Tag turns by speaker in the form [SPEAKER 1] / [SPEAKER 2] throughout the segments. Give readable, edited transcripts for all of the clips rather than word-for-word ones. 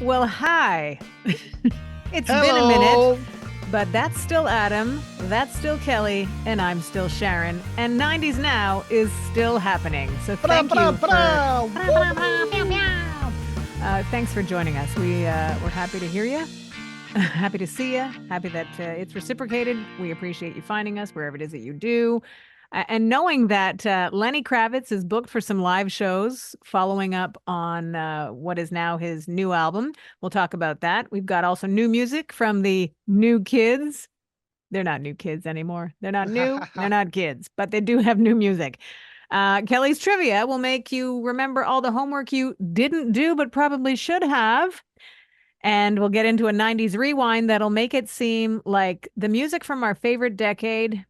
[SPEAKER 1] Well, hi. It's been a minute,
[SPEAKER 2] Hello.
[SPEAKER 1] but that's still Adam, that's still Kelly, and I'm still Sharon. And 90s Now is still happening. So
[SPEAKER 2] Bra,
[SPEAKER 1] thank
[SPEAKER 2] bra,
[SPEAKER 1] you for
[SPEAKER 2] bra.
[SPEAKER 1] thanks for joining us. We're happy to hear you. Happy to see you. Happy that it's reciprocated. We appreciate you finding us wherever it is that you do. And knowing that Lenny Kravitz is booked for some live shows following up on what is now his new album. We'll talk about that. We've got also new music from the new kids. They're not new kids anymore. They're not new. They're not kids, but they do have new music. Kelly's trivia will make you remember all the homework you didn't do, but probably should have. And we'll get into a 90s rewind that'll make it seem like the music from our favorite decade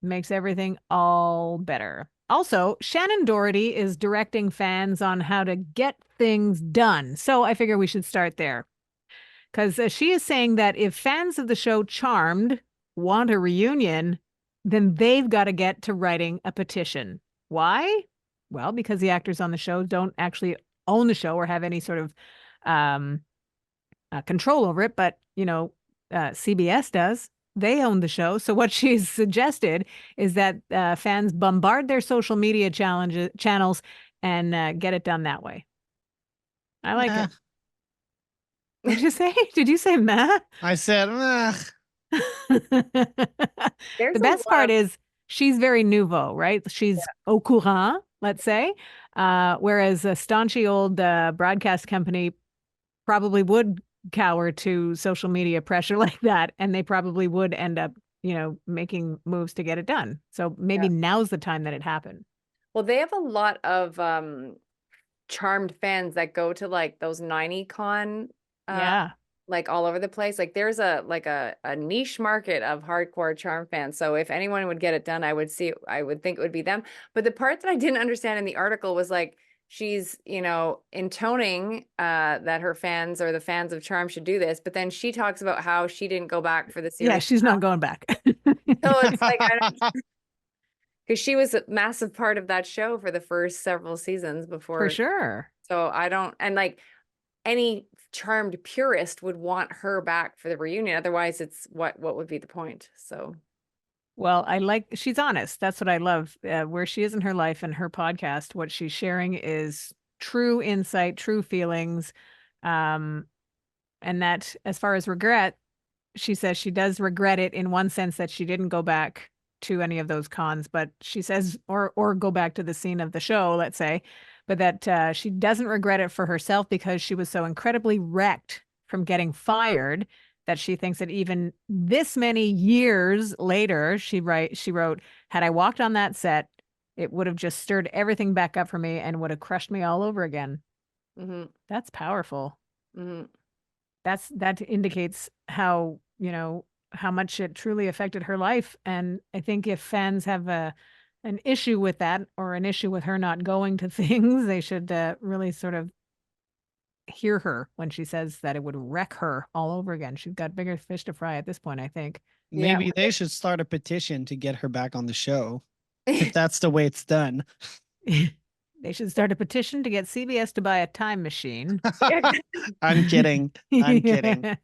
[SPEAKER 1] makes everything all better. Also, Shannon Doherty is directing fans on how to get things done. So I figure we should start there. Because she is saying that if fans of the show Charmed want a reunion, then they've got to get to writing a petition. Why? Well, because the actors on the show don't actually own the show or have any sort of um, control over it, but CBS does. They own the show. So what she's suggested is that fans bombard their social media channels and get it done that way. I like
[SPEAKER 2] Meh.
[SPEAKER 1] it. What'd you say? Did you say meh?
[SPEAKER 2] I said,
[SPEAKER 1] The
[SPEAKER 3] There's a
[SPEAKER 1] best
[SPEAKER 3] lot
[SPEAKER 1] part
[SPEAKER 3] of
[SPEAKER 1] is she's very nouveau, right? She's au courant, let's say. Whereas a staunchy old broadcast company probably would cower to social media pressure like that, and they probably would end up, making moves to get it done. So maybe
[SPEAKER 3] yeah.
[SPEAKER 1] now's the time that it happened.
[SPEAKER 3] Well, they have a lot of Charmed fans that go to like those 90Con
[SPEAKER 1] Yeah.
[SPEAKER 3] like all over the place. Like there's a niche market of hardcore Charmed fans. So if anyone would get it done, I would think it would be them. But the part that I didn't understand in the article was like she's, intoning that her fans or the fans of Charm should do this, but then she talks about how she didn't go back for the
[SPEAKER 1] Yeah,
[SPEAKER 3] series.
[SPEAKER 1] she's not going back.
[SPEAKER 3] So it's like I don't, because she was a massive part of that show for the first several seasons
[SPEAKER 1] For
[SPEAKER 3] before.
[SPEAKER 1] sure.
[SPEAKER 3] So I don't, and like any Charmed purist would want her back for the reunion. Otherwise, it's what would be the point? So
[SPEAKER 1] Well, she's honest. That's what I love. Where she is in her life and her podcast, what she's sharing is true insight, true feelings. Um, and that as far as regret, she says she does regret it in one sense that she didn't go back to any of those cons, but she says, or go back to the scene of the show, let's say, but that she doesn't regret it for herself because she was so incredibly wrecked from getting fired that she thinks that even this many years later, she wrote, had I walked on that set, it would have just stirred everything back up for me and would have crushed me all over again.
[SPEAKER 3] hmm
[SPEAKER 1] That's powerful.
[SPEAKER 3] hmm
[SPEAKER 1] That indicates how, how much it truly affected her life. And I think if fans have an issue with that or an issue with her not going to things, they should really sort of hear her when she says that it would wreck her all over again. She's got bigger fish to fry at this point, I think.
[SPEAKER 3] yeah.
[SPEAKER 2] maybe they should start a petition to get her back on the show. If that's the way it's done.
[SPEAKER 1] They should start a petition to get CBS to buy a time machine.
[SPEAKER 2] I'm kidding. I'm kidding.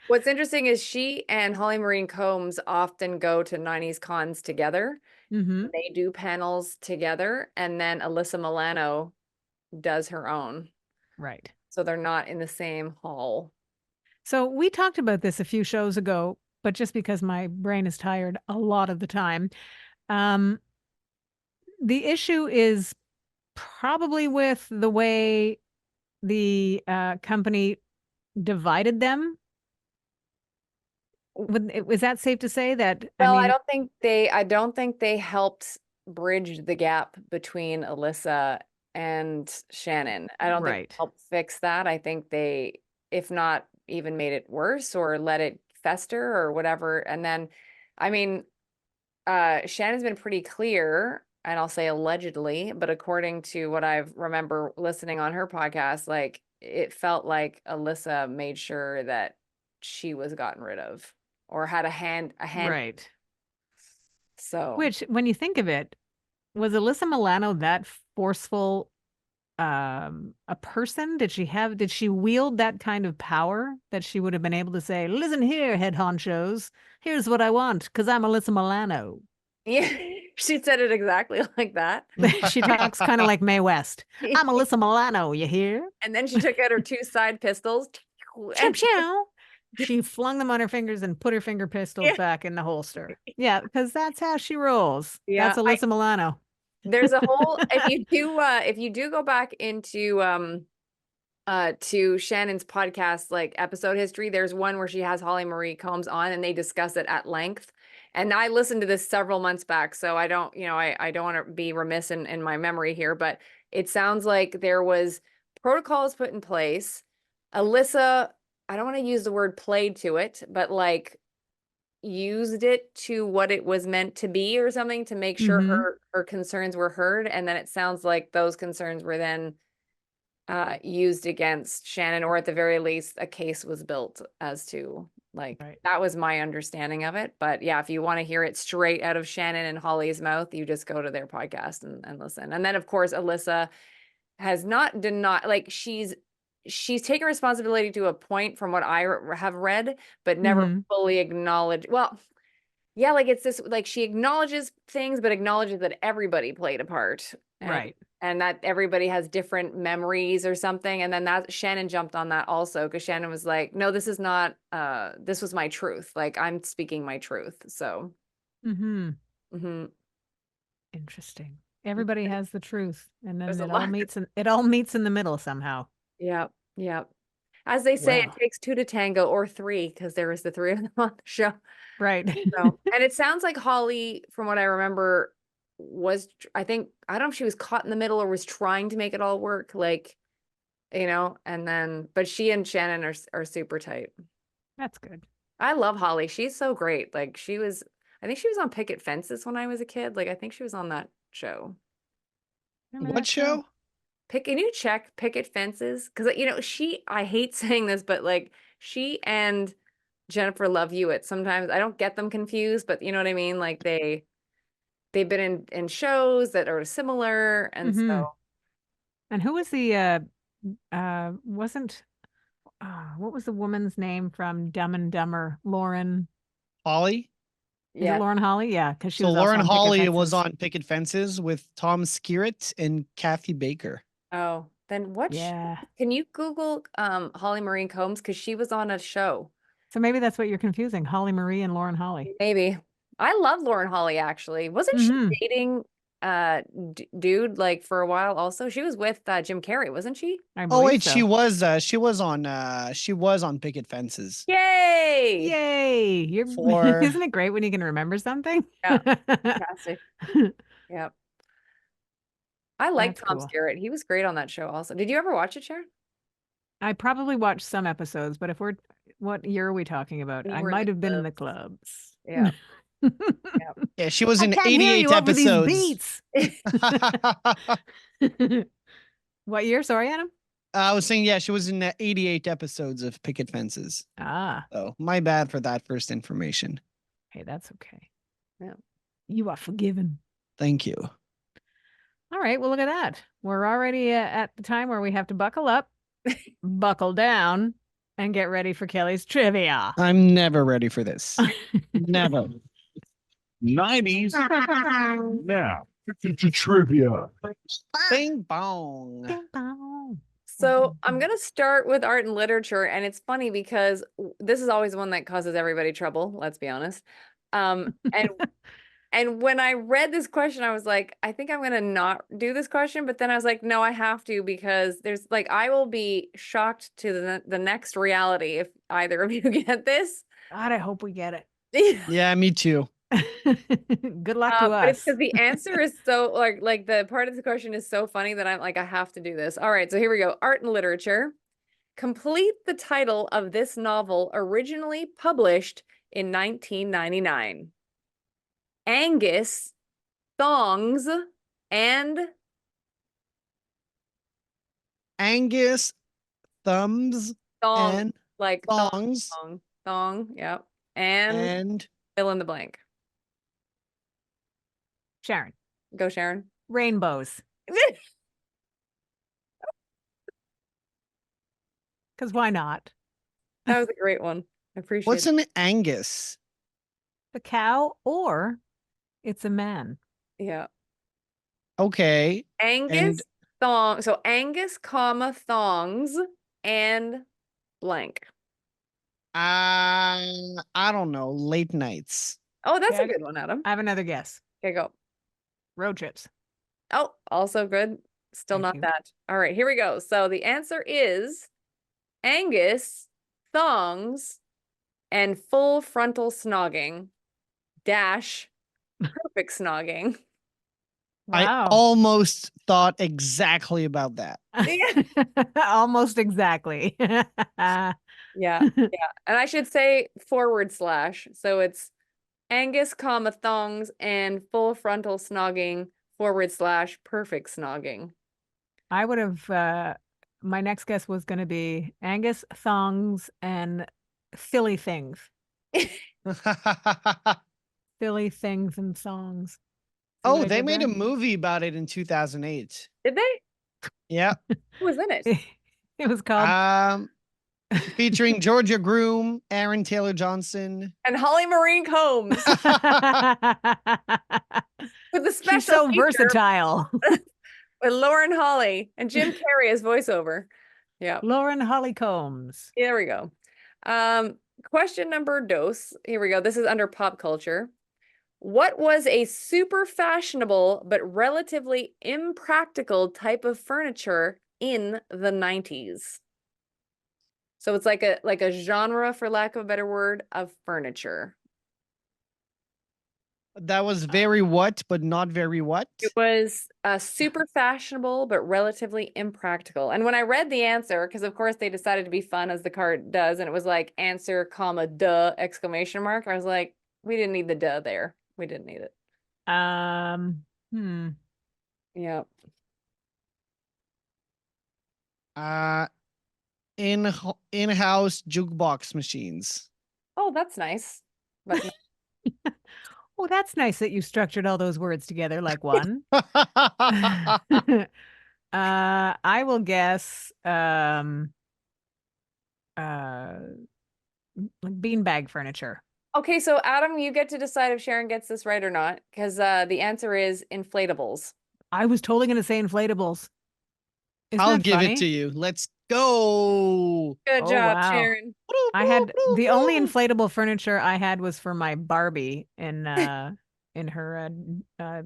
[SPEAKER 3] What's interesting is she and Holly Maureen Combs often go to 90s cons together.
[SPEAKER 1] Hmm.
[SPEAKER 3] They do panels together, and then Alyssa Milano does her own.
[SPEAKER 1] Right.
[SPEAKER 3] So they're not in the same hall.
[SPEAKER 1] So we talked about this a few shows ago, but just because my brain is tired a lot of the time, um, the issue is probably with the way the company divided them. Is that safe to say that? I
[SPEAKER 3] Well,
[SPEAKER 1] mean,
[SPEAKER 3] I don't think they helped bridge the gap between Alyssa and Shannon. I don't think they
[SPEAKER 1] right.
[SPEAKER 3] helped fix that. I think they, if not even made it worse or let it fester or whatever. And then, I mean, Shannon's been pretty clear, and I'll say allegedly, but according to what I remember listening on her podcast, like it felt like Alyssa made sure that she was gotten rid of or had a hand.
[SPEAKER 1] Right.
[SPEAKER 3] So
[SPEAKER 1] Which, when you think of it, was Alyssa Milano that forceful a person? Did she wield that kind of power that she would have been able to say, listen here, head honchos, here's what I want, because I'm Alyssa Milano.
[SPEAKER 3] Yeah, she said it exactly like that.
[SPEAKER 1] She talks kind of like Mae West. I'm Alyssa Milano, you hear?
[SPEAKER 3] And then she took out her 2 side pistols.
[SPEAKER 1] Chow
[SPEAKER 3] And
[SPEAKER 1] chow. She flung them on her fingers and put her finger pistols
[SPEAKER 3] yeah,
[SPEAKER 1] back in the holster. Yeah, because that's how she rolls.
[SPEAKER 3] yeah.
[SPEAKER 1] That's Alyssa Milano.
[SPEAKER 3] There's a whole if you do go back into to Shannon's podcast like episode history, there's one where she has Holly Marie Combs on and they discuss it at length. And I listened to this several months back, so I don't, I don't want to be remiss in my memory here, but it sounds like there was protocols put in place. Alyssa, I don't want to use the word played to it, but like used it to what it was meant to be or something to make sure
[SPEAKER 1] Mhm.
[SPEAKER 3] her concerns were heard. And then it sounds like those concerns were then used against Shannon, or at the very least, a case was built as to like
[SPEAKER 1] Right.
[SPEAKER 3] that was my understanding of it. But yeah, if you want to hear it straight out of Shannon and Holly's mouth, you just go to their podcast and listen. And then of course, Alyssa has not denied, like she's taken responsibility to a point from what I have read, but never
[SPEAKER 1] Mhm.
[SPEAKER 3] fully acknowledged. Well, yeah, like it's this, like she acknowledges things, but acknowledges that everybody played a part.
[SPEAKER 1] Right.
[SPEAKER 3] And that everybody has different memories or something. And then that Shannon jumped on that also because Shannon was like, no, this is not this was my truth. Like I'm speaking my truth. So
[SPEAKER 1] Mhm.
[SPEAKER 3] mhm.
[SPEAKER 1] Interesting. Everybody has the truth, and then
[SPEAKER 3] There's a
[SPEAKER 1] it all
[SPEAKER 3] lot.
[SPEAKER 1] meets in the middle somehow.
[SPEAKER 3] Yeah, yeah. As they say, it
[SPEAKER 1] Well,
[SPEAKER 3] takes 2 to tango, or 3, because there was the 3 of them on the show.
[SPEAKER 1] right.
[SPEAKER 3] So, and it sounds like Holly, from what I remember, I think, I don't know if she was caught in the middle or was trying to make it all work, like, and then, but she and Shannon are super tight.
[SPEAKER 1] That's good.
[SPEAKER 3] I love Holly. She's so great. Like I think she was on Picket Fences when I was a kid. Like I think she was on that show.
[SPEAKER 1] Remember
[SPEAKER 2] What
[SPEAKER 1] that show?
[SPEAKER 2] show?
[SPEAKER 3] Can you check Picket Fences? Because I hate saying this, but like she and Jennifer Love Hewitt, sometimes I don't get them confused, but you know what I mean? Like they've been in shows that are similar. And
[SPEAKER 1] Mm-hmm.
[SPEAKER 3] so
[SPEAKER 1] And who was the wasn't what was the woman's name from Dumb and Dumber? Lauren.
[SPEAKER 2] Holly.
[SPEAKER 1] Is it
[SPEAKER 3] yeah.
[SPEAKER 1] Lauren Holly? Yeah, because she
[SPEAKER 2] So
[SPEAKER 1] was also
[SPEAKER 2] Lauren
[SPEAKER 1] on Picket
[SPEAKER 2] Holly was
[SPEAKER 1] Fences.
[SPEAKER 2] on Picket Fences with Tom Skerritt and Kathy Baker.
[SPEAKER 3] Oh, then
[SPEAKER 1] Yeah.
[SPEAKER 3] can you Google Holly Marie Combs? Because she was on a show.
[SPEAKER 1] So maybe that's what you're confusing. Holly Marie and Lauren Holly.
[SPEAKER 3] Maybe. I love Lauren Holly actually. Wasn't she
[SPEAKER 1] Mm-hmm.
[SPEAKER 3] dating dude like for a while also? She was with Jim Carrey, wasn't she?
[SPEAKER 1] I
[SPEAKER 2] Oh
[SPEAKER 1] believe
[SPEAKER 2] wait,
[SPEAKER 1] so.
[SPEAKER 2] she was on Picket Fences
[SPEAKER 3] Yay!
[SPEAKER 1] Yay! You're
[SPEAKER 2] for
[SPEAKER 1] isn't it great when you can remember something?
[SPEAKER 3] Yeah, fantastic. Yep. I like
[SPEAKER 1] That's
[SPEAKER 3] Tom
[SPEAKER 1] cool.
[SPEAKER 3] Skerritt. He was great on that show also. Did you ever watch it, Sharon?
[SPEAKER 1] I probably watched some episodes, but what year are we talking about?
[SPEAKER 3] When you
[SPEAKER 1] I
[SPEAKER 3] were in the
[SPEAKER 1] might have been in the
[SPEAKER 3] clubs.
[SPEAKER 1] clubs.
[SPEAKER 3] Yeah. Yeah.
[SPEAKER 2] yeah, she was
[SPEAKER 1] I
[SPEAKER 2] in
[SPEAKER 1] can't hear
[SPEAKER 2] 88
[SPEAKER 1] you over these
[SPEAKER 2] episodes.
[SPEAKER 1] beats. What year? Sorry, Adam.
[SPEAKER 2] I was saying, yeah, she was in 88 episodes of Picket Fences.
[SPEAKER 1] Ah,
[SPEAKER 2] So my bad for that first information.
[SPEAKER 1] hey, that's okay.
[SPEAKER 3] Yeah.
[SPEAKER 1] You are forgiven.
[SPEAKER 2] Thank you.
[SPEAKER 1] All right. Well, look at that. We're already at the time where we have to buckle up, buckle down, and get ready for Kelly's trivia.
[SPEAKER 2] I'm never ready for this. Never.
[SPEAKER 4] 90s. Now, to trivia.
[SPEAKER 2] Bing bong.
[SPEAKER 1] Ding dong.
[SPEAKER 3] So I'm going to start with art and literature. And it's funny because this is always one that causes everybody trouble, let's be honest. And when I read this question, I was like, I think I'm going to not do this question. But then I was like, no, I have to, because there's like, I will be shocked to the next reality if either of you get this.
[SPEAKER 1] God, I hope we get it.
[SPEAKER 2] Yeah, me too.
[SPEAKER 1] Good luck to
[SPEAKER 3] But it's
[SPEAKER 1] us.
[SPEAKER 3] because the answer is so like the part of the question is so funny that I'm like, I have to do this. All right, so here we go. Art and literature. Complete the title of this novel originally published in 1999. Angus, Thongs, and
[SPEAKER 2] Angus, thumbs,
[SPEAKER 3] Thong,
[SPEAKER 2] and
[SPEAKER 3] like
[SPEAKER 2] thongs,
[SPEAKER 3] thong, yep. And
[SPEAKER 2] and
[SPEAKER 3] fill in the blank.
[SPEAKER 1] Sharon,
[SPEAKER 3] Go, Sharon.
[SPEAKER 1] rainbows. Because why not?
[SPEAKER 3] That was a great one. I appreciate
[SPEAKER 2] What's
[SPEAKER 3] it.
[SPEAKER 2] an Angus?
[SPEAKER 1] A cow or it's a man.
[SPEAKER 3] Yeah.
[SPEAKER 2] Okay.
[SPEAKER 3] Angus thong. So Angus, comma, thongs and blank.
[SPEAKER 2] I don't know. Late nights.
[SPEAKER 3] Oh, that's
[SPEAKER 1] Okay,
[SPEAKER 3] a good one, Adam.
[SPEAKER 1] I have another guess.
[SPEAKER 3] Okay, go.
[SPEAKER 1] Road trips.
[SPEAKER 3] Oh, also good. Still
[SPEAKER 1] Thank
[SPEAKER 3] not
[SPEAKER 1] you.
[SPEAKER 3] that. All right, here we go. So the answer is Angus, thongs, and full frontal snogging dash perfect snogging.
[SPEAKER 2] I
[SPEAKER 1] Wow.
[SPEAKER 2] almost thought exactly about that.
[SPEAKER 3] Yeah.
[SPEAKER 1] Almost exactly.
[SPEAKER 3] Yeah, yeah. And I should say forward slash. So it's Angus, comma, thongs, and full frontal snogging forward slash perfect snogging.
[SPEAKER 1] I would have, my next guess was going to be Angus thongs and Philly things. Philly things and songs. See what
[SPEAKER 2] Oh,
[SPEAKER 1] I
[SPEAKER 2] they
[SPEAKER 1] did
[SPEAKER 2] made a
[SPEAKER 1] there?
[SPEAKER 2] movie about it in 2008.
[SPEAKER 3] Did they?
[SPEAKER 2] Yeah.
[SPEAKER 3] Who was in it?
[SPEAKER 1] It was called
[SPEAKER 2] Featuring Georgia Groom, Aaron Taylor Johnson.
[SPEAKER 3] And Holly Marie Combs with the
[SPEAKER 1] She's
[SPEAKER 3] special
[SPEAKER 1] so
[SPEAKER 3] feature
[SPEAKER 1] versatile.
[SPEAKER 3] with Lauren Holly and Jim Carrey as voiceover. Yeah.
[SPEAKER 1] Lauren Holly Combs.
[SPEAKER 3] There we go. Question number dos. Here we go. This is under pop culture. What was a super fashionable but relatively impractical type of furniture in the 90s? So it's like a genre, for lack of a better word, of furniture.
[SPEAKER 2] That was very what, but not very what?
[SPEAKER 3] It was super fashionable but relatively impractical. And when I read the answer, because of course they decided to be fun as the card does, and it was like answer, comma, duh, exclamation mark. I was like, we didn't need the duh there. We didn't need it.
[SPEAKER 1] Hmm.
[SPEAKER 3] Yeah.
[SPEAKER 2] In-house jukebox machines.
[SPEAKER 3] Oh, that's nice. But no.
[SPEAKER 1] Oh, that's nice that you structured all those words together like one. I will guess like beanbag furniture.
[SPEAKER 3] Okay, so Adam, you get to decide if Sharon gets this right or not, because the answer is inflatables.
[SPEAKER 1] I was totally going to say inflatables. Isn't
[SPEAKER 2] I'll
[SPEAKER 1] that
[SPEAKER 2] give
[SPEAKER 1] funny?
[SPEAKER 2] it to you. Let's go.
[SPEAKER 3] Good
[SPEAKER 1] Oh,
[SPEAKER 3] job,
[SPEAKER 1] wow.
[SPEAKER 3] Sharon.
[SPEAKER 1] I had the only inflatable furniture I had was for my Barbie in her the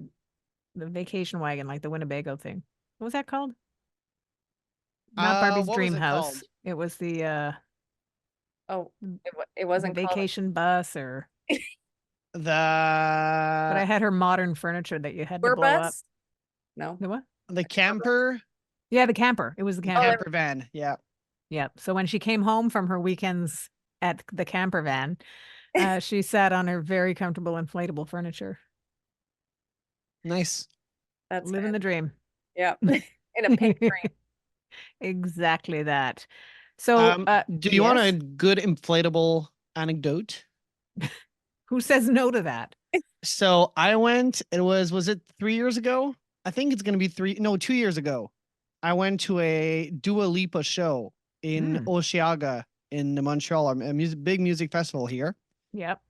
[SPEAKER 1] vacation wagon, like the Winnebago thing. What was that called? Not Barbie's
[SPEAKER 2] What was
[SPEAKER 1] Dream
[SPEAKER 2] it
[SPEAKER 1] House.
[SPEAKER 2] called?
[SPEAKER 3] Oh, it
[SPEAKER 1] the
[SPEAKER 3] wasn't called.
[SPEAKER 1] vacation bus or but I
[SPEAKER 2] The
[SPEAKER 1] had her modern furniture that you had to
[SPEAKER 3] Tour
[SPEAKER 1] blow up.
[SPEAKER 3] bus? No.
[SPEAKER 1] The what?
[SPEAKER 2] the camper,
[SPEAKER 1] Yeah, the camper. It was the
[SPEAKER 2] the
[SPEAKER 1] camper.
[SPEAKER 2] camper van. Yeah.
[SPEAKER 1] Yeah. So when she came home from her weekends at the camper van, she sat on her very comfortable inflatable furniture.
[SPEAKER 2] Nice.
[SPEAKER 3] That's
[SPEAKER 1] Living the dream.
[SPEAKER 3] yeah. In a pink frame.
[SPEAKER 1] Exactly that. So,
[SPEAKER 2] Do you want a
[SPEAKER 1] yes?
[SPEAKER 2] good inflatable anecdote?
[SPEAKER 1] Who says no to that?
[SPEAKER 2] So I went, was it 3 years ago? I think it's gonna be 2 years ago. I went to a Dua Lipa show in
[SPEAKER 1] Mm,
[SPEAKER 2] Osheaga in Montreal, a big music festival here.
[SPEAKER 1] yep.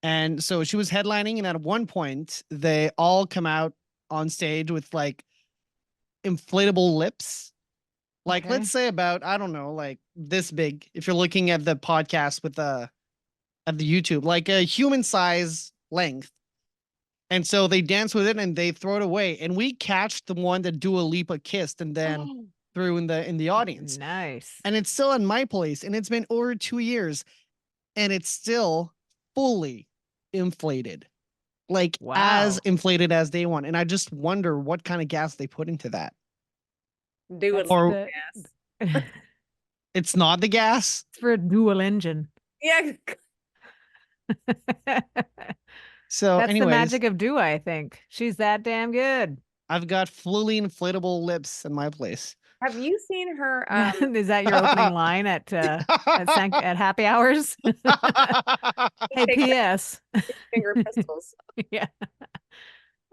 [SPEAKER 2] And so she was headlining, and at one point, they all come out on stage with like inflatable lips. Like,
[SPEAKER 1] Okay.
[SPEAKER 2] let's say about, I don't know, like this big, if you're looking at the podcast with at the YouTube, like a human size length. And so they dance with it and they throw it away. And we catch the one that Dua Lipa kissed and then threw in the audience.
[SPEAKER 1] Nice.
[SPEAKER 2] And it's still in my place. And it's been over 2 years. And it's still fully inflated. Like as
[SPEAKER 1] Wow.
[SPEAKER 2] inflated as they want. And I just wonder what kind of gas they put into that.
[SPEAKER 3] Do it.
[SPEAKER 1] That's
[SPEAKER 2] Or
[SPEAKER 1] the
[SPEAKER 3] Yes.
[SPEAKER 2] it's not the gas.
[SPEAKER 1] it's for a dual engine.
[SPEAKER 3] Yeah.
[SPEAKER 2] So
[SPEAKER 1] That's the
[SPEAKER 2] anyways,
[SPEAKER 1] magic of Dua, I think. She's that damn good.
[SPEAKER 2] I've got fully inflatable lips in my place.
[SPEAKER 3] Have you seen her
[SPEAKER 1] Is that your opening line at happy hours? Hey,
[SPEAKER 3] take
[SPEAKER 1] P.S.
[SPEAKER 3] finger pistols?
[SPEAKER 1] Yeah.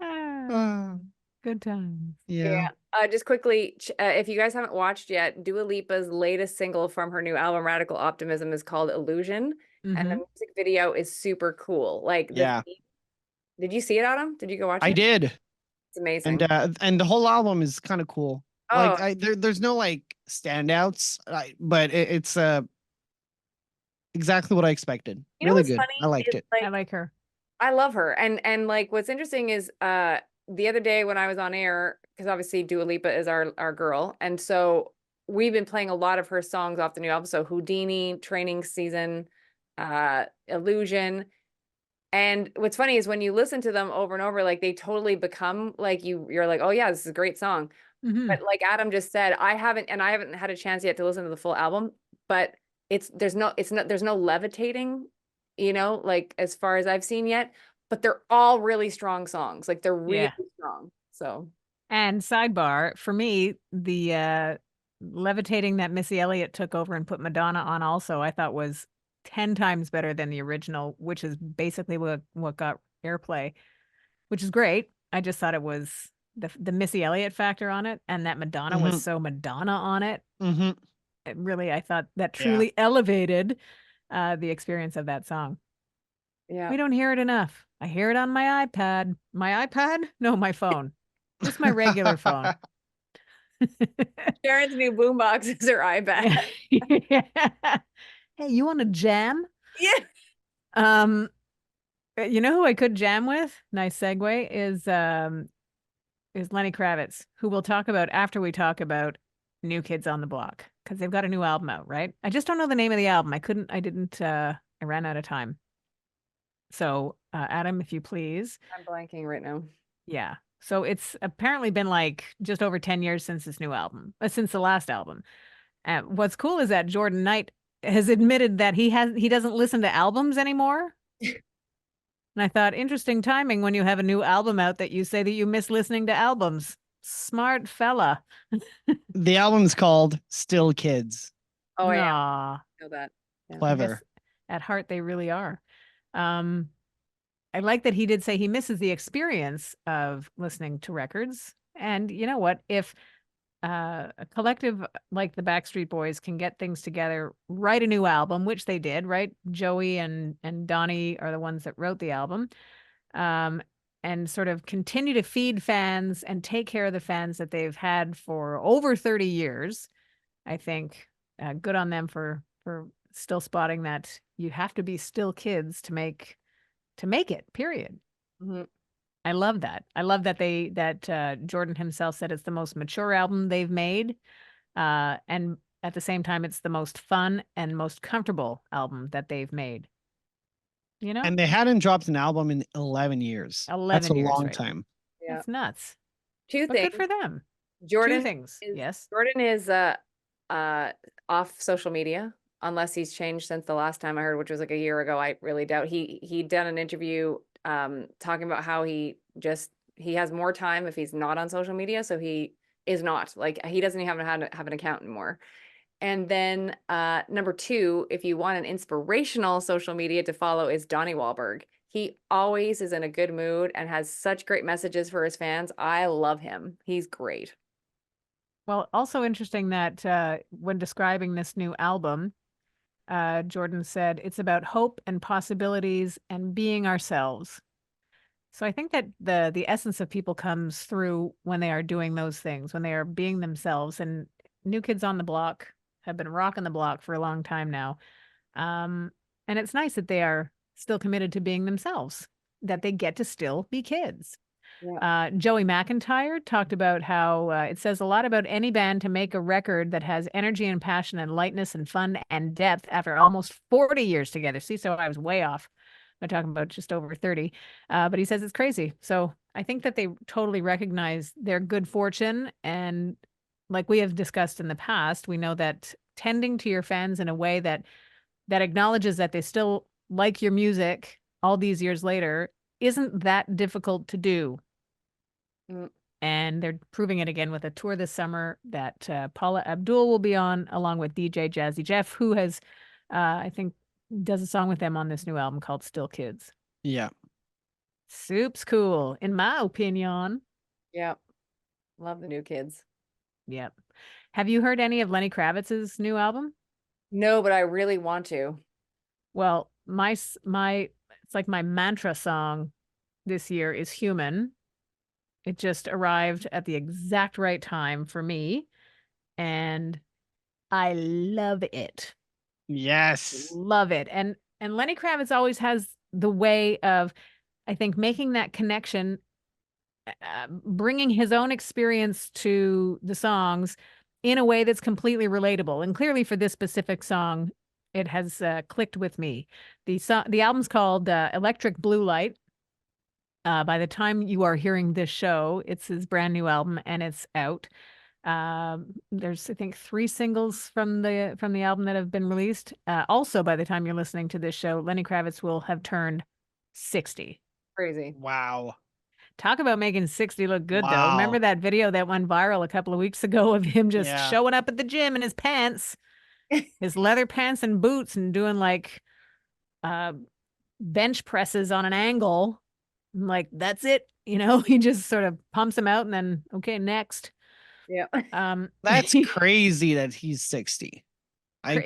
[SPEAKER 1] Ah, good times.
[SPEAKER 2] Yeah.
[SPEAKER 3] Yeah. Just quickly, if you guys haven't watched yet, Dua Lipa's latest single from her new album, Radical Optimism, is called Illusion. And the
[SPEAKER 1] Mhm.
[SPEAKER 3] music video is super cool. Like,
[SPEAKER 2] Yeah,
[SPEAKER 3] did you see it, Adam? Did you go watch
[SPEAKER 2] I
[SPEAKER 3] it?
[SPEAKER 2] did.
[SPEAKER 3] It's amazing.
[SPEAKER 2] And the whole album is kind of cool.
[SPEAKER 3] Oh,
[SPEAKER 2] There's no like standouts, but it's exactly what I expected.
[SPEAKER 3] you know
[SPEAKER 2] Really
[SPEAKER 3] what's
[SPEAKER 2] good. I
[SPEAKER 3] funny
[SPEAKER 2] liked
[SPEAKER 3] is
[SPEAKER 2] it.
[SPEAKER 1] I
[SPEAKER 3] like,
[SPEAKER 1] like her.
[SPEAKER 3] I love her. And like what's interesting is the other day when I was on air, because obviously Dua Lipa is our girl. And so we've been playing a lot of her songs off the new album. So Houdini, Training Season, Illusion. And what's funny is when you listen to them over and over, like they totally become like you're like, oh yeah, this is a great song.
[SPEAKER 1] Mhm.
[SPEAKER 3] But like Adam just said, I haven't had a chance yet to listen to the full album, but there's no levitating, like as far as I've seen yet, but they're all really strong songs. Like they're really
[SPEAKER 1] Yeah.
[SPEAKER 3] strong. So
[SPEAKER 1] And sidebar, for me, the levitating that Missy Elliott took over and put Madonna on also, I thought was 10 times better than the original, which is basically what got airplay, which is great. I just thought it was the Missy Elliott factor on it and that Madonna was
[SPEAKER 2] Mm-hmm.
[SPEAKER 1] so Madonna on it.
[SPEAKER 2] Mm-hmm.
[SPEAKER 1] It really, I thought that
[SPEAKER 2] Yeah.
[SPEAKER 1] truly elevated the experience of that song.
[SPEAKER 3] yeah.
[SPEAKER 1] We don't hear it enough. I hear it on my iPad. My iPad? No, my phone. Just my regular phone.
[SPEAKER 3] Sharon's new boombox is her iPad.
[SPEAKER 1] Yeah. Hey, you want to jam?
[SPEAKER 3] Yeah.
[SPEAKER 1] Um, you know who I could jam with? Nice segue is Lenny Kravitz, who we'll talk about after we talk about New Kids on the Block because they've got a new album out, right? I just don't know the name of the album. I ran out of time. So, Adam, if you please.
[SPEAKER 3] I'm blanking right now.
[SPEAKER 1] Yeah. So it's apparently been like just over 10 years since this new album, since the last album. What's cool is that Jordan Knight has admitted that he doesn't listen to albums anymore. And I thought, interesting timing when you have a new album out that you say that you miss listening to albums. Smart fella.
[SPEAKER 2] The album's called Still Kids.
[SPEAKER 3] Oh yeah,
[SPEAKER 1] Aw,
[SPEAKER 3] I know that. Yeah.
[SPEAKER 1] I
[SPEAKER 2] Clever.
[SPEAKER 1] guess at heart they really are. Um, I like that he did say he misses the experience of listening to records. And you know what? If a collective like the Backstreet Boys can get things together, write a new album, which they did, right? Joey and Donnie are the ones that wrote the album, um, and sort of continue to feed fans and take care of the fans that they've had for over 30 years. I think good on them for still spotting that you have to be still kids to make it. Period.
[SPEAKER 3] Mhm.
[SPEAKER 1] I love that. I love that Jordan himself said it's the most mature album they've made. And at the same time, it's the most fun and most comfortable album that they've made. You know?
[SPEAKER 2] And they hadn't dropped an album in 11 years. That's
[SPEAKER 1] 11
[SPEAKER 2] a
[SPEAKER 1] years,
[SPEAKER 2] long
[SPEAKER 1] right?
[SPEAKER 2] time.
[SPEAKER 3] Yeah.
[SPEAKER 1] That's nuts.
[SPEAKER 3] Two
[SPEAKER 1] But good
[SPEAKER 3] things.
[SPEAKER 1] for them. Two
[SPEAKER 3] Jordan
[SPEAKER 1] things.
[SPEAKER 3] is
[SPEAKER 1] Yes.
[SPEAKER 3] Jordan is off social media unless he's changed since the last time I heard, which was like a year ago. I really doubt he'd done an interview talking about how he has more time if he's not on social media, so he is not like he doesn't even have an account anymore. And then number two, if you want an inspirational social media to follow, is Donnie Wahlberg. He always is in a good mood and has such great messages for his fans. I love him. He's great.
[SPEAKER 1] Well, also interesting that when describing this new album, Jordan said it's about hope and possibilities and being ourselves. So I think that the essence of people comes through when they are doing those things, when they are being themselves. And New Kids on the Block have been rocking the block for a long time now. And it's nice that they are still committed to being themselves, that they get to still be kids.
[SPEAKER 3] Yeah.
[SPEAKER 1] Joey McIntyre talked about how it says a lot about any band to make a record that has energy and passion and lightness and fun and depth after almost 40 years together. See, so I was way off. I'm talking about just over 30. But he says it's crazy. So I think that they totally recognize their good fortune. And like we have discussed in the past, we know that tending to your fans in a way that acknowledges that they still like your music all these years later isn't that difficult to do.
[SPEAKER 3] Mm.
[SPEAKER 1] And they're proving it again with a tour this summer that Paula Abdul will be on, along with DJ Jazzy Jeff, who has, I think, does a song with them on this new album called Still Kids.
[SPEAKER 2] Yeah.
[SPEAKER 1] Soup's cool, in my opinion.
[SPEAKER 3] Yeah. Love the new kids.
[SPEAKER 1] Yep. Have you heard any of Lenny Kravitz's new album?
[SPEAKER 3] No, but I really want to.
[SPEAKER 1] Well, it's like my mantra song this year is Human. It just arrived at the exact right time for me, and I love it.
[SPEAKER 2] Yes.
[SPEAKER 1] Love it. And Lenny Kravitz always has the way of, I think, making that connection, bringing his own experience to the songs in a way that's completely relatable. And clearly for this specific song, it has clicked with me. The album's called Electric Blue Light. By the time you are hearing this show, it's his brand new album and it's out. There's, I think, 3 singles from the album that have been released. Also, by the time you're listening to this show, Lenny Kravitz will have turned 60.
[SPEAKER 3] Crazy.
[SPEAKER 2] Wow.
[SPEAKER 1] Talk about making 60 look good, though.
[SPEAKER 2] Wow.
[SPEAKER 1] Remember that video that went viral a couple of weeks ago of him just
[SPEAKER 2] Yeah.
[SPEAKER 1] showing up at the gym in his pants, his leather pants and boots, and doing like bench presses on an angle. I'm like, that's it. You know, he just sort of pumps him out and then, okay, next.
[SPEAKER 3] Yeah.
[SPEAKER 2] That's crazy that he's 60.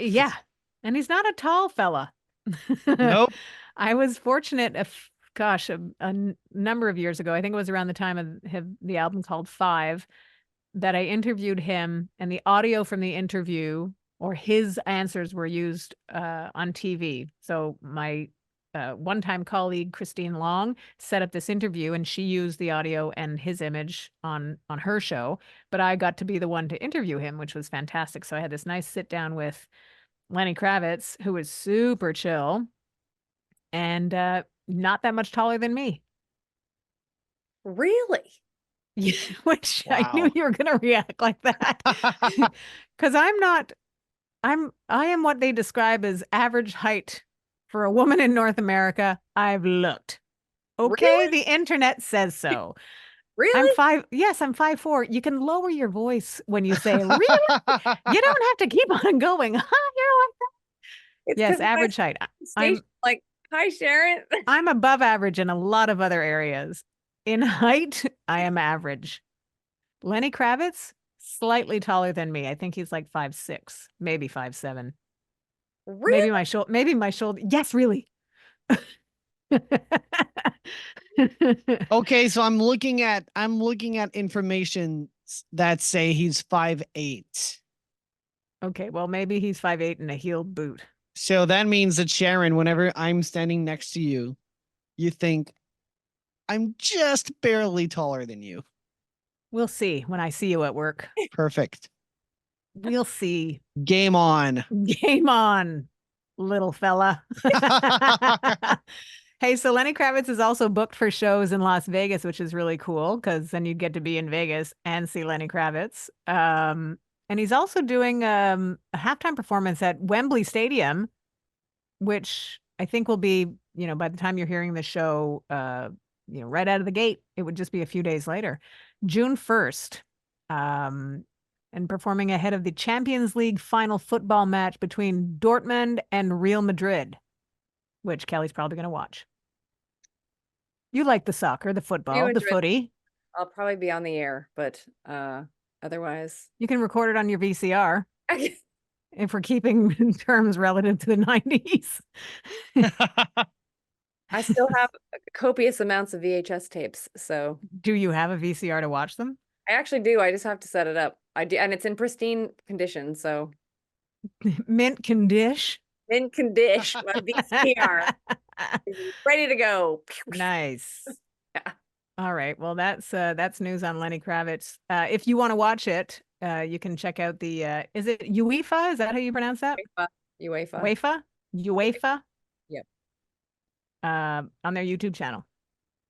[SPEAKER 1] Yeah. And he's not a tall fella.
[SPEAKER 2] Nope.
[SPEAKER 1] I was fortunate, gosh, number of years ago, I think it was around the time of the album called Five, that I interviewed him, and the audio from the interview or his answers were used on TV. So my one-time colleague, Christine Long, set up this interview, and she used the audio and his image on her show. But I got to be the one to interview him, which was fantastic. So I had this nice sit down with Lenny Kravitz, who was super chill and not that much taller than me.
[SPEAKER 3] Really?
[SPEAKER 1] Yeah, which I knew
[SPEAKER 2] Wow.
[SPEAKER 1] you were going to react like that. Because I am what they describe as average height for a woman in North America. I've looked. Okay,
[SPEAKER 3] Really?
[SPEAKER 1] the internet says so.
[SPEAKER 3] Really?
[SPEAKER 1] I'm 5'4". You can lower your voice when you say, really? You don't have to keep on going. You're like,
[SPEAKER 3] It's
[SPEAKER 1] yes,
[SPEAKER 3] 'cause my
[SPEAKER 1] average height.
[SPEAKER 3] station, like, hi, Sharon.
[SPEAKER 1] I'm above average in a lot of other areas. In height, I am average. Lenny Kravitz, slightly taller than me. I think he's like 5'6", maybe 5'7".
[SPEAKER 3] Really?
[SPEAKER 1] Maybe my shoulder. Yes, really.
[SPEAKER 2] Okay, so I'm looking at information that say he's 5'8".
[SPEAKER 1] Okay, well, maybe he's 5'8" in a heeled boot.
[SPEAKER 2] So that means that Sharon, whenever I'm standing next to you, you think I'm just barely taller than you.
[SPEAKER 1] We'll see when I see you at work.
[SPEAKER 2] Perfect.
[SPEAKER 1] We'll see.
[SPEAKER 2] Game on.
[SPEAKER 1] Game on, little fella. Hey, so Lenny Kravitz is also booked for shows in Las Vegas, which is really cool because then you'd get to be in Vegas and see Lenny Kravitz. And he's also doing a halftime performance at Wembley Stadium, which I think will be, by the time you're hearing the show, right out of the gate, it would just be a few days later, June 1st. And performing ahead of the Champions League final football match between Dortmund and Real Madrid, which Kelly's probably going to watch. You like the soccer, the football, the
[SPEAKER 3] enjoy it.
[SPEAKER 1] footy.
[SPEAKER 3] I'll probably be on the air, but otherwise.
[SPEAKER 1] You can record it on your VCR if we're keeping terms relative to the 90s.
[SPEAKER 3] I still have copious amounts of VHS tapes, so
[SPEAKER 1] Do you have a VCR to watch them?
[SPEAKER 3] I actually do. I just have to set it up. I do, and it's in pristine condition, so
[SPEAKER 1] Mint condish.
[SPEAKER 3] in condition, my VCR is ready to go.
[SPEAKER 1] Nice.
[SPEAKER 3] Yeah.
[SPEAKER 1] All right. Well, that's news on Lenny Kravitz. If you want to watch it, you can check out the is it UEFA? Is that how you pronounce that?
[SPEAKER 3] UEFA.
[SPEAKER 1] UEFA?
[SPEAKER 3] Yep.
[SPEAKER 1] On their YouTube channel.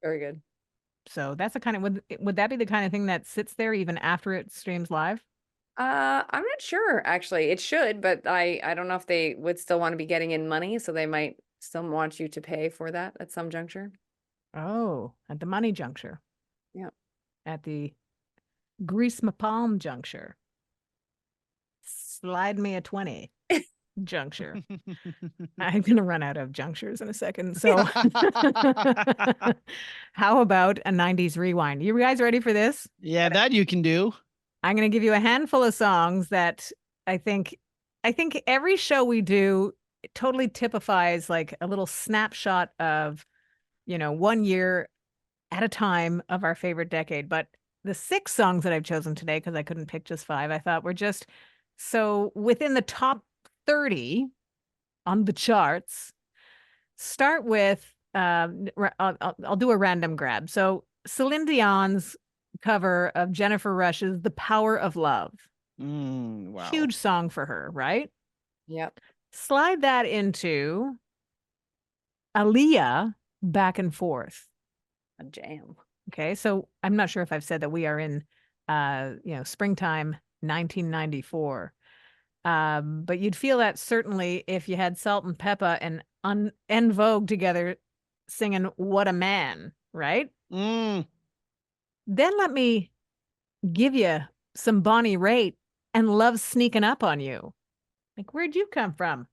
[SPEAKER 3] Very good.
[SPEAKER 1] So that's the kind of would that be the kind of thing that sits there even after it streams live?
[SPEAKER 3] I'm not sure actually. It should, but I don't know if they would still want to be getting in money, so they might still want you to pay for that at some juncture.
[SPEAKER 1] Oh, at the money juncture.
[SPEAKER 3] Yep.
[SPEAKER 1] At the grease my palm juncture. Slide me a 20. juncture. I'm going to run out of junctures in a second. So how about a 90s rewind? You guys ready for this?
[SPEAKER 2] Yeah, that you can do.
[SPEAKER 1] I'm going to give you a handful of songs that I think every show we do totally typifies like a little snapshot of, 1 year at a time of our favorite decade. But the 6 songs that I've chosen today, because I couldn't pick just 5, I thought were just so within the top 30 on the charts. Start with I'll do a random grab. So Celine Dion's cover of Jennifer Rush's "The Power of Love."
[SPEAKER 2] Wow.
[SPEAKER 1] Huge song for her, right?
[SPEAKER 3] Yep.
[SPEAKER 1] Slide that into Aaliyah, "Back and Forth."
[SPEAKER 3] A jam.
[SPEAKER 1] Okay, so I'm not sure if I've said that we are in springtime 1994. But you'd feel that certainly if you had Salt and Peppa and En Vogue together singing "What a Man," right?
[SPEAKER 2] Mm.
[SPEAKER 1] Then let me give you some Bonnie Raitt and "Love Sneaking Up on You." Like, where'd you come from?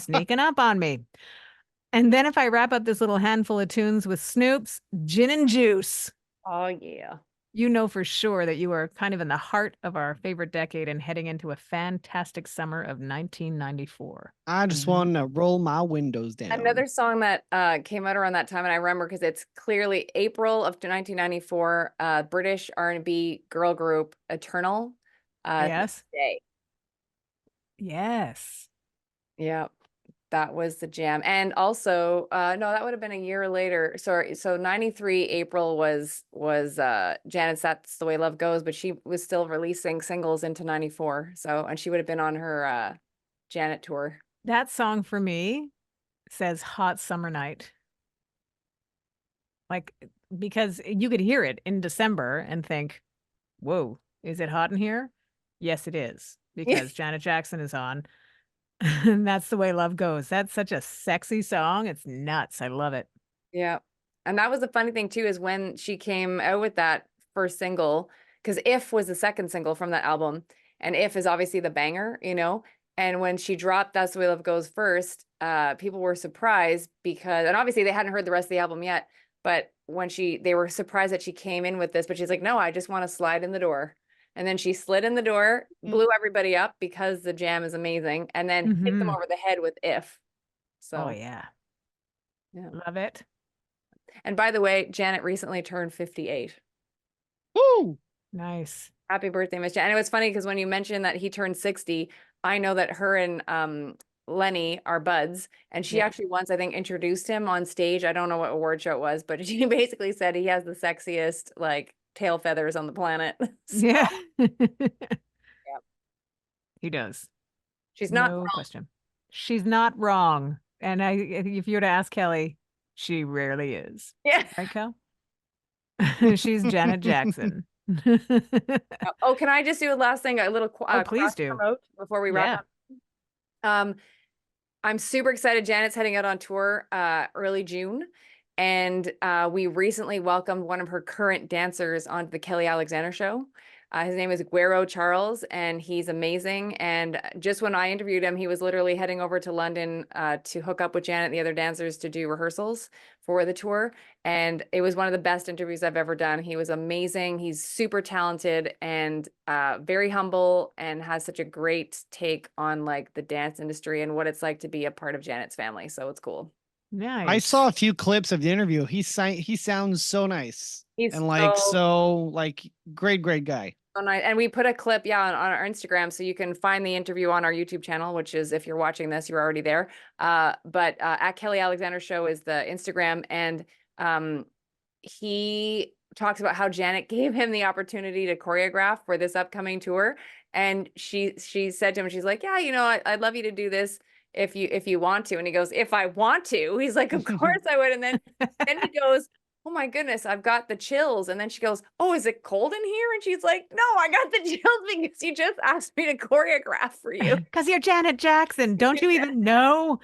[SPEAKER 1] Sneaking up on me. And then if I wrap up this little handful of tunes with Snoop's "Gin and Juice,"
[SPEAKER 3] Oh yeah.
[SPEAKER 1] you know for sure that you are kind of in the heart of our favorite decade and heading into a fantastic summer of 1994.
[SPEAKER 2] I just want to roll my windows down.
[SPEAKER 3] Another song that came out around that time, and I remember because it's clearly April of 1994. British R&B girl group Eternal.
[SPEAKER 1] Yes.
[SPEAKER 3] Day.
[SPEAKER 1] Yes.
[SPEAKER 3] Yeah, that was the jam. And also, no, that would have been a year later. Sorry, so 93 April was Janet's "That's the Way Love Goes," but she was still releasing singles into 94. So, and she would have been on her Janet tour.
[SPEAKER 1] That song for me says "Hot Summer Night." Like, because you could hear it in December and think, whoa, is it hot in here? Yes, it is, because Janet Jackson is on. And "That's the Way Love Goes." That's such a sexy song. It's nuts. I love it.
[SPEAKER 3] Yeah. And that was the funny thing too, is when she came out with that first single, because "If" was the second single from that album, and "If" is obviously the banger, And when she dropped "That's the Way Love Goes" first, people were surprised because, and obviously they hadn't heard the rest of the album yet, but when they were surprised that she came in with this, but she's like, no, I just want to slide in the door. And then she slid in the door, blew everybody up because the jam is amazing, and then hit them
[SPEAKER 1] Mhm.
[SPEAKER 3] over the head with "If."
[SPEAKER 1] Oh,
[SPEAKER 3] So,
[SPEAKER 1] yeah.
[SPEAKER 3] yeah.
[SPEAKER 1] Love it.
[SPEAKER 3] And by the way, Janet recently turned 58.
[SPEAKER 2] Woo!
[SPEAKER 1] Nice.
[SPEAKER 3] Happy birthday, Miss Janet. And it was funny because when you mentioned that he turned 60, I know that her and Lenny are buds. And she
[SPEAKER 1] Yeah.
[SPEAKER 3] actually once, I think, introduced him on stage. I don't know what award show it was, but she basically said he has the sexiest like tail feathers on the planet. So,
[SPEAKER 1] Yeah.
[SPEAKER 3] yeah.
[SPEAKER 1] He does.
[SPEAKER 3] She's not
[SPEAKER 1] No
[SPEAKER 3] wrong.
[SPEAKER 1] question. She's not wrong. And if you were to ask Kelly, she rarely is.
[SPEAKER 3] Yeah.
[SPEAKER 1] Right, Kel? She's Janet Jackson.
[SPEAKER 3] Oh, can I just do a last thing, a little
[SPEAKER 1] Oh,
[SPEAKER 3] cross
[SPEAKER 1] please do.
[SPEAKER 3] promote before we wrap
[SPEAKER 1] Yeah.
[SPEAKER 3] up? I'm super excited. Janet's heading out on tour early June. And we recently welcomed one of her current dancers onto the Kelly Alexander Show. His name is Guero Charles, and he's amazing. And just when I interviewed him, he was literally heading over to London to hook up with Janet and the other dancers to do rehearsals for the tour. And it was one of the best interviews I've ever done. He was amazing. He's super talented and very humble, and has such a great take on like the dance industry and what it's like to be a part of Janet's family. So it's cool.
[SPEAKER 1] Nice.
[SPEAKER 2] I saw a few clips of the interview. He sounds so nice.
[SPEAKER 3] He's
[SPEAKER 2] and like
[SPEAKER 3] so
[SPEAKER 2] great guy.
[SPEAKER 3] so nice. And we put a clip, on our Instagram, so you can find the interview on our YouTube channel, which is, if you're watching this, you're already there. But at Kelly Alexander Show is the Instagram, and he talks about how Janet gave him the opportunity to choreograph for this upcoming tour, and she said to him, she's like, yeah, I'd love you to do this if you want to. And he goes, if I want to? He's like, of course I would. And then he goes, oh my goodness, I've got the chills. And then she goes, oh, is it cold in here? And she's like, no, I got the chills because you just asked me to choreograph for you.
[SPEAKER 1] Because you're Janet Jackson. Don't you even know?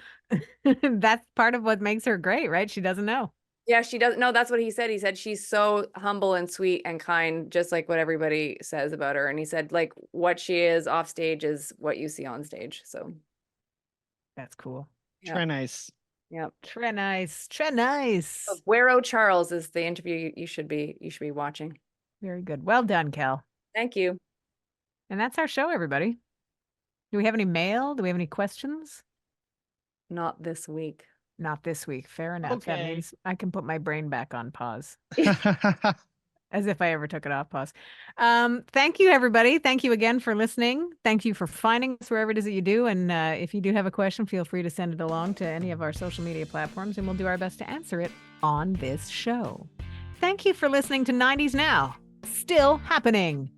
[SPEAKER 1] That's part of what makes her great, right? She doesn't know.
[SPEAKER 3] Yeah, she doesn't. No, that's what he said. He said she's so humble and sweet and kind, just like what everybody says about her. And he said, like, what she is off stage is what you see on stage. So
[SPEAKER 1] That's cool.
[SPEAKER 3] Yep.
[SPEAKER 2] Try nice.
[SPEAKER 3] Yep.
[SPEAKER 1] Tre nice. Tre nice.
[SPEAKER 3] Guero Charles is the interview you should be watching.
[SPEAKER 1] Very good. Well done, Cal.
[SPEAKER 3] Thank you.
[SPEAKER 1] And that's our show, everybody. Do we have any mail? Do we have any questions?
[SPEAKER 3] Not this week.
[SPEAKER 1] Not this week. Fair enough. That
[SPEAKER 2] Okay.
[SPEAKER 1] means I can put my brain back on pause. As if I ever took it off pause. Thank you, everybody. Thank you again for listening. Thank you for finding us wherever it is that you do. And if you do have a question, feel free to send it along to any of our social media platforms, and we'll do our best to answer it on this show. Thank you for listening to 90s Now. Still happening.